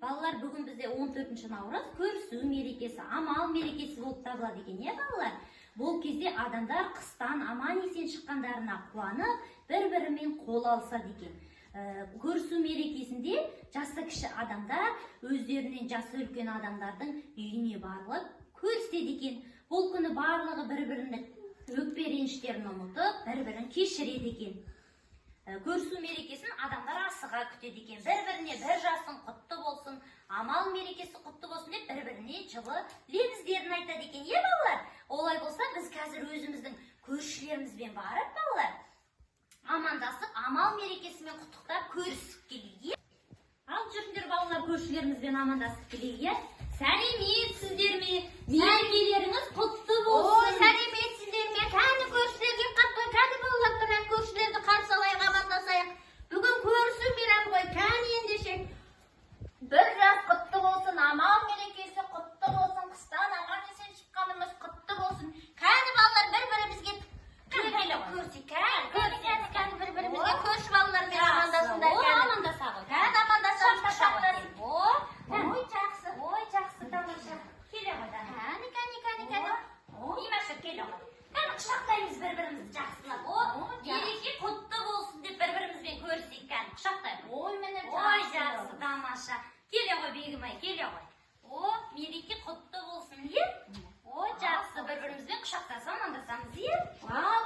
Балалар, бүгін бізде 14 наурыз көрісу мерекесі, амал мерекесі болып табылады екен, балалар? Бұл кезде адамдар қыстан аман есен шыққандарына қуанып, бір-бірімен қол алысады екен. Көрісу мерекесінде жасы кіші адамдар өздерінен жасы үлкен адамдардың үйіне барылып көріседі екен. Бұл күні барлығы бір-бірінің өкпе реніштерін ұмытып, бір-бірін кешіреді екен. Көрісу мерекесін адамдар асыға күтеді екен. Бір-біріне бір жасың құтты болсын, амал мерекесі құтты болсын деп бір-біріне жылы лебіздерін айтады екен. Балалар, олай болса біз қазір өзіміздің көршілерімізбен барып, балалар, амандасып, амал мерекесімен құттықтап көрісіп келейік. Ал жүріңдер балалар, көршілерімізбен амандасып келейік. Сәлеметсіздер ме? Мерекелеріңіз құтты болсын. Сәлеметсіздер ме? Кәні көршілерге қаппай, кәні балалар, көршілерді қарсы алайық, амандасайық. Бүгін көрісу мейрамы ғой, кәні ендеше. Бір жас құтты болсын, амал мерекесі құтты болсын, қыстан аман есен шыққанымыз құтты болсын. Кәні балалар, бір-бірімізге көрсек, кәні бір-бірімізге көрші балалармен амандасыңдар. Амандасағы. Кәні амандасақ құшақтар. Ой, жақсы. Ой, жақсы, тамаша. Келе ғой, Кәні. Имаша, келе ғой. Кәні құшақтаймыз бір-бірімізді жақсылап. Мереке құтты болсын деп бір-бірімізбен көрісейік, кәні құшақтаймыз. Ой, міне Ой, жақсы, тамаша. Келе ғой, Бегімай, келе ғой. Мереке құтты болсын, Ой, жақсы, бір-бірімізбен құшақтасып амандасамыз,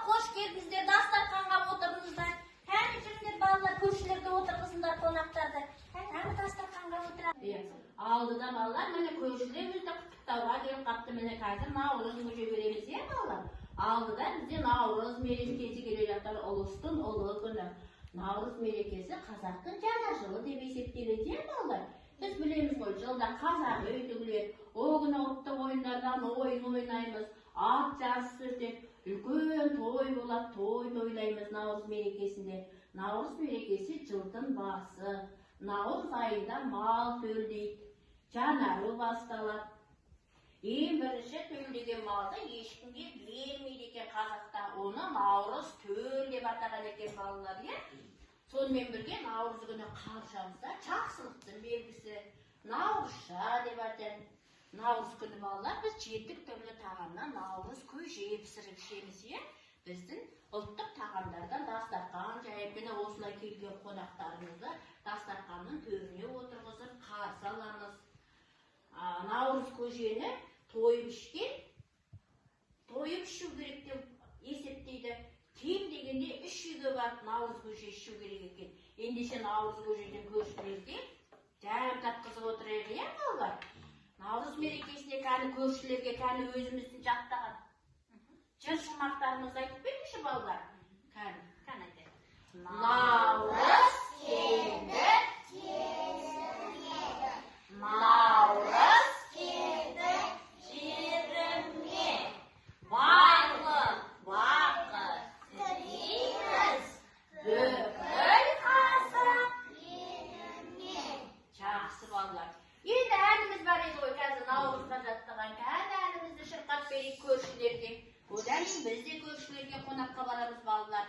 Қош келдіңіздер, дастарханға отырыңыздар. Кәні жүріңдер балалар, көршілерге отырғызыңдар қонақтарды. Кәні дастарханға отырады. Алдыда балалар, міне көршілерімізді құттықтауға келіп қапты. Міне қазір Наурыз көже береміз, балалар. Алдыда бізде Наурыз мерекесі келе жатыр, ұлыстың ұлы күні. Наурыз мерекесі қазақтың жаңа жылы деп есептеледі, балалар. Біз білеміз ғой, жылда қазақ өйтігілер, о күні ұлттық ойындардан ойын ойнаймыз, ат жарысы өтеді, үлкен той болады, той тойлаймыз Наурыз мерекесінде. Наурыз мерекесі жылдың басы. Наурыз айында мал төлдейді, жанару басталады. Ең бірінші төлдеген малды ешкімге бермейді екен қазақта. Оны Наурыз төл деп атаған екен балалар. Сонымен бірге Наурыз күні қар жауса жақсылықтың белгісі. Наурызша деп атайды. Наурыз күні балалар біз 7 түрлі тағамнан Наурыз көже пісіріп ішеміз. Біздің ұлттық тағамдардан дастархан жайып, міне осылай келген қонақтарымызды дастарханның төріне отырғызып қарсы аламыз. Наурыз көжені тойып ішу керек деп есептейді. Кем дегенде 3 үйге барып Наурыз көже ішу керек екен. Ендеше Наурыз көжеден көршілерге дәм татқызып отырайық, балалар. Наурыз мерекесіне кәні көршілерге кәні өзіміздің жаттаған жыр шумақтарымызды айтып беріңізші, балалар. Кәні айтайық. Наурыз келді, Наурыз келді жеріме, барлық бақыт тілейміз, бүкіл қазақ еліне. Жақсы, балалар. Енді әніміз бар еді ғой, қазір Наурызға жаттаған. Кәні әнімізді шырқап берейік көршілерге. Одан кейін біз де көршілерге қонаққа барамыз, балалар.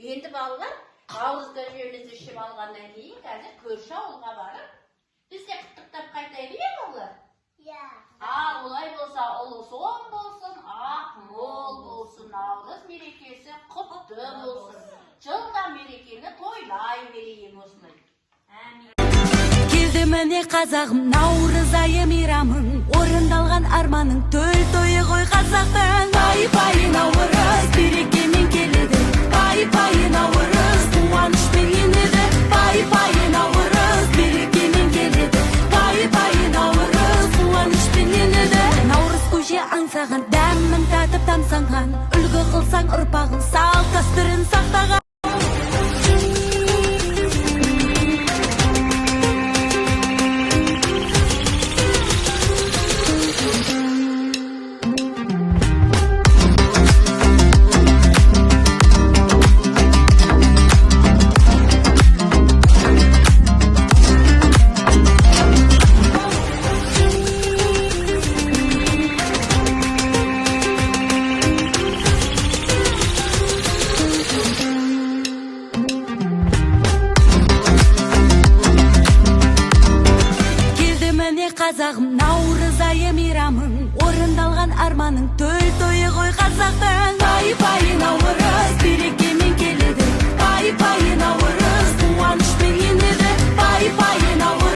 Енді балалар, Наурыз көжемізді ішіп алғаннан кейін қазір көрші ауылға барып құтты болсын. Жылда мерекені тойлай берейін осылай. Келді міне қазағым, наурыз айы мейрамың, орындалған арманың төл тойы ғой қазақтың. Пай-пай наурыз, берекемен келеді, пай-пай наурыз, қуанышпен енеді. Пай-пай наурыз, берекемен келеді, пай-пай наурыз, қуанышпен енеді. Наурыз көже аңсаған, дәмін татып тамсанған, үлгі қылсаң ұрпағың, салт дәстүрін сақтаған. Қазағым, наурыз айы мейрамың, орындалған арманың төл тойы ғой қазақтың.